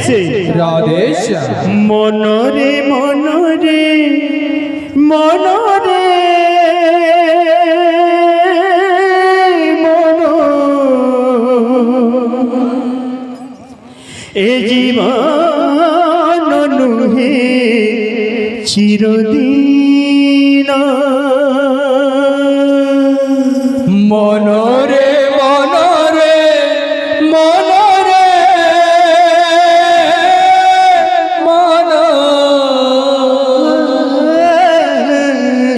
से राधे मनोरे मनोरे मनोरे मनो ए जीवन नुहे चिरदीन मनोरे मनोरे मनोरे मन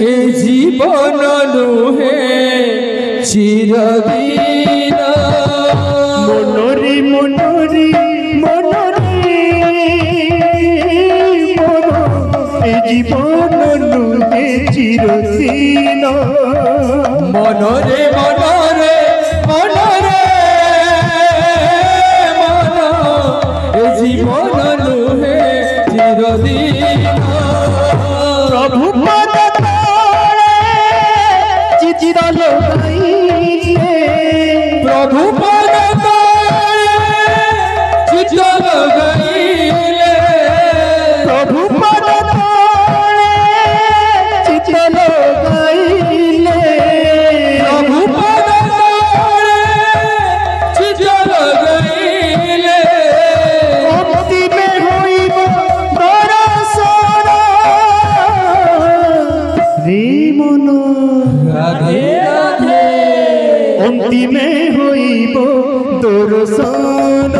ए जीवन नुहे चिरदीन मनोरे मनोरे मनोरे मनो ए जीवन नुहे चिरदीन मनोरे मनोरे मनोरे मन ए जीवन नुहे चिरदीन प्रभु पद तले चित्त लगाइले प्रभु पद तले चित्त लगाइले प्रभु पद तले चित्त लगाइले प्रभु पद तले चित्त लगाइले भक्ति में होइब दर्शन रे मन राधे राधे अंतिमे होइब दर्शन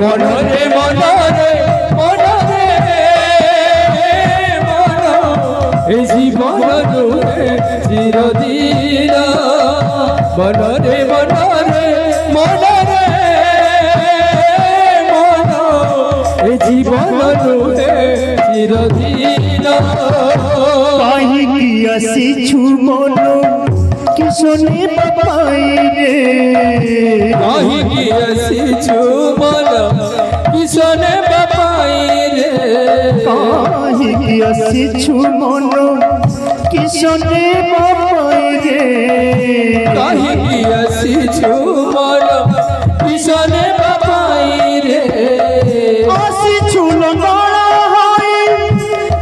मनोरे मनोरे मनोरे मन ए जीवन नुहे चिरदीन मनोरे मनोरे मनोरे मन ए जीवन नुहे चिरदीन काहिकी आसिछु मन किसने पाई रे काहिकी आसिछु मन किसने पाई रे काहिकी आसिछु मन किसने पाई रे काहिकी आसिछु मन किसने पाई रे आसिछु लंगड़ा होई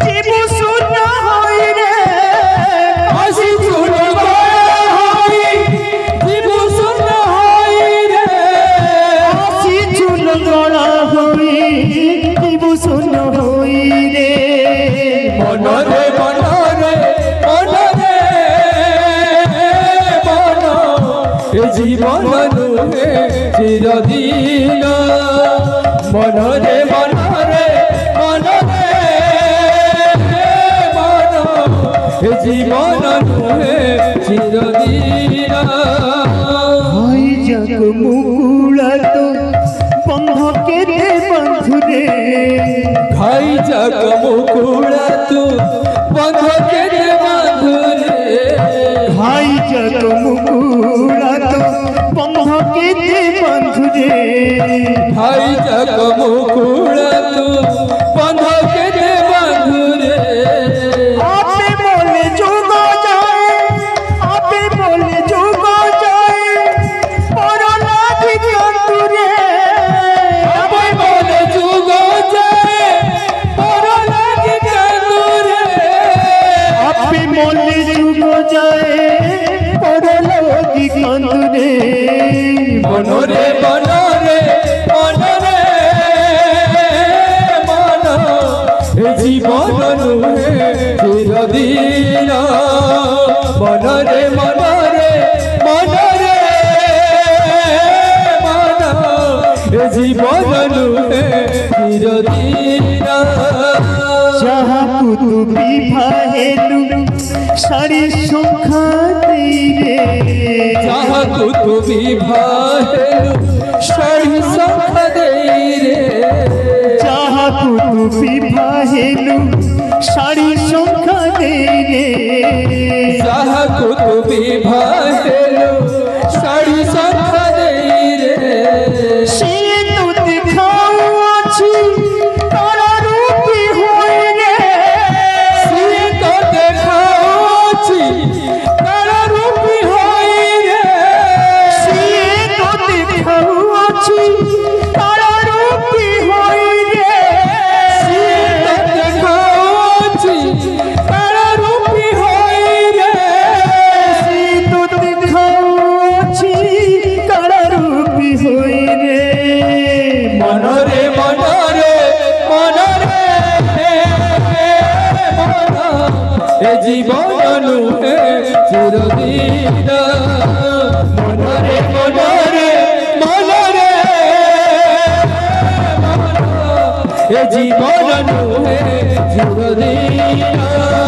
जीव सुन होई रे आसिछु लंगड़ा होई जीव सुन होई रे आसिछु लंगड़ा होई जीव सुन होई रे मनोरे मनोरे मनोरे मन ए जीवन नुहे चिरदीन मनोरे मनोरे मनोरे मन ए जीवन नुहे चिरदीन हाय जग मुकुला तो बंध के दे बंधुरे खाई जग मुकुड़ा तू बंध के रे बांधुरे हाय जग मुकुला तो बंध के दे बंधुरे खाई जग मुकुड़ा तू बंध के रे बांधुरे आपे बोले जोगा जाए आपे बोले जोगा जाए और लागी कंदुरे अबे बोले जुगो जाए परो लागे कांदुरे आपे बोले जोगा जाए और लागी कंदुरे मनोरे मनोरे मनोरे मन ए जीवन नुहे चिरदीन मनोरे मनोरे मनोरे मन ए जीवन नुहे चिरदीन जहाँ कुतुबी भाहेलु सारी सुखा रे जहाँ कुतुबी भाहेलु सारी सुख देई रे जहाँ कुतुबी भाहेलु सारी सुखा रे जहाँ कुतुबी भाहेलु सारी सुख देई रे से तो दिखाऊ अछि तारा रूपी होई रे सिए तो देखाओ तारा रूपी होई रे से तो दिखाऊ अछि तारा रूपी জীবন নুহে চিরদিন মনরে মনরে মনরে এ জীবন নুহে চিরদিন